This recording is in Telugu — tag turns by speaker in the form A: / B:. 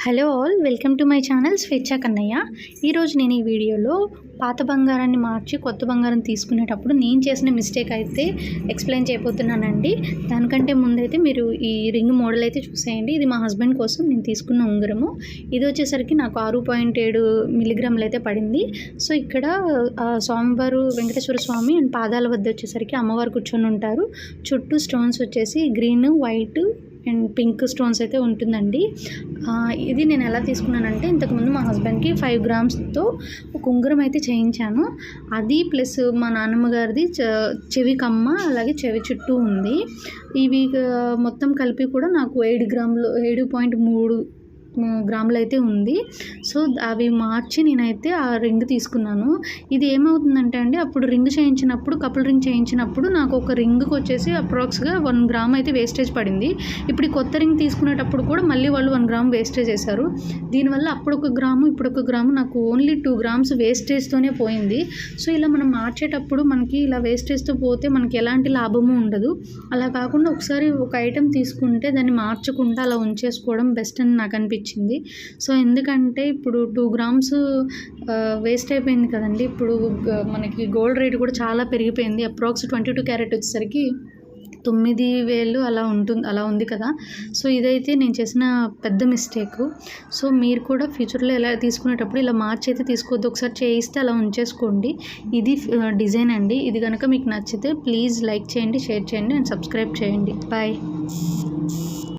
A: Hello all, welcome to my channel స్వేచ్ఛ కన్నయ్య. ఈరోజు నేను ఈ వీడియోలో పాత బంగారాన్ని మార్చి కొత్త బంగారం తీసుకునేటప్పుడు నేను చేసిన మిస్టేక్ అయితే ఎక్స్ప్లెయిన్ చేయబోతున్నానండి. దానికంటే ముందైతే మీరు ఈ రింగ్ మోడల్ అయితే చూసేయండి. ఇది మా హస్బెండ్ కోసం నేను తీసుకున్న ఉంగరము. ఇది వచ్చేసరికి నాకు 6.7 మిల్లీగ్రాములు అయితే పడింది. సో ఇక్కడ స్వామివారు వెంకటేశ్వర స్వామి అండ్ పాదాల వద్ద వచ్చేసరికి అమ్మవారు కూర్చొని ఉంటారు. చుట్టూ స్టోన్స్ వచ్చేసి green, white and pink stones అయితే ఉంటుందండి. ఇది నేను ఎలా తీసుకున్నానంటే, ఇంతకుముందు మా హస్బెండ్కి 5 గ్రామ్స్తో ఒక ఉంగరం అయితే చేయించాను. అది ప్లస్ మా నాన్నమ్మ గారిది చెవి కమ్మ, అలాగే చెవి చుట్టూ ఉంది. ఇవి మొత్తం కలిపి కూడా నాకు 7.3 గ్రాములు అయితే ఉంది. సో అవి మార్చి నేనైతే ఆ రింగ్ తీసుకున్నాను. ఇది ఏమవుతుందంటే అండి, అప్పుడు రింగ్ చేయించినప్పుడు, కపుల్ రింగ్ చేయించినప్పుడు నాకు ఒక రింగ్కి వచ్చేసి అప్రాక్స్గా 1 గ్రామ్ అయితే వేస్టేజ్ పడింది. ఇప్పుడు ఈ కొత్త రింగ్ తీసుకునేటప్పుడు కూడా మళ్ళీ వాళ్ళు 1 గ్రామ్ వేస్టేజ్ చేశారు. దీనివల్ల అప్పుడు 1 గ్రాము, ఇప్పుడు 1 గ్రాము, నాకు ఓన్లీ 2 గ్రామ్స్ వేస్టేజ్తోనే పోయింది. సో ఇలా మనం మార్చేటప్పుడు మనకి ఇలా వేస్టేజ్తో పోతే మనకి ఎలాంటి లాభము ఉండదు. అలా కాకుండా ఒకసారి ఒక ఐటెం తీసుకుంటే దాన్ని మార్చకుండా అలా ఉంచేసుకోవడం బెస్ట్ అని నాకు అనిపించింది. సో ఎందుకంటే ఇప్పుడు 2 గ్రామ్స్ వేస్ట్ అయిపోయింది కదండి. ఇప్పుడు మనకి గోల్డ్ రేట్ కూడా చాలా పెరిగిపోయింది. అప్రాక్స్ 22 క్యారెట్ వచ్చేసరికి 9,000 అలా ఉంది కదా. సో ఇదైతే నేను చేసిన పెద్ద మిస్టేక్. సో మీరు కూడా ఫ్యూచర్లో ఎలా తీసుకునేటప్పుడు ఇలా మార్చి అయితే తీసుకోవద్దు. ఒకసారి చేయిస్తే అలా ఉంచేసుకోండి. ఇది డిజైన్ అండి. ఇది కనుక మీకు నచ్చితే ప్లీజ్ లైక్ చేయండి, షేర్ చేయండి అండ్ సబ్స్క్రైబ్ చేయండి. బాయ్.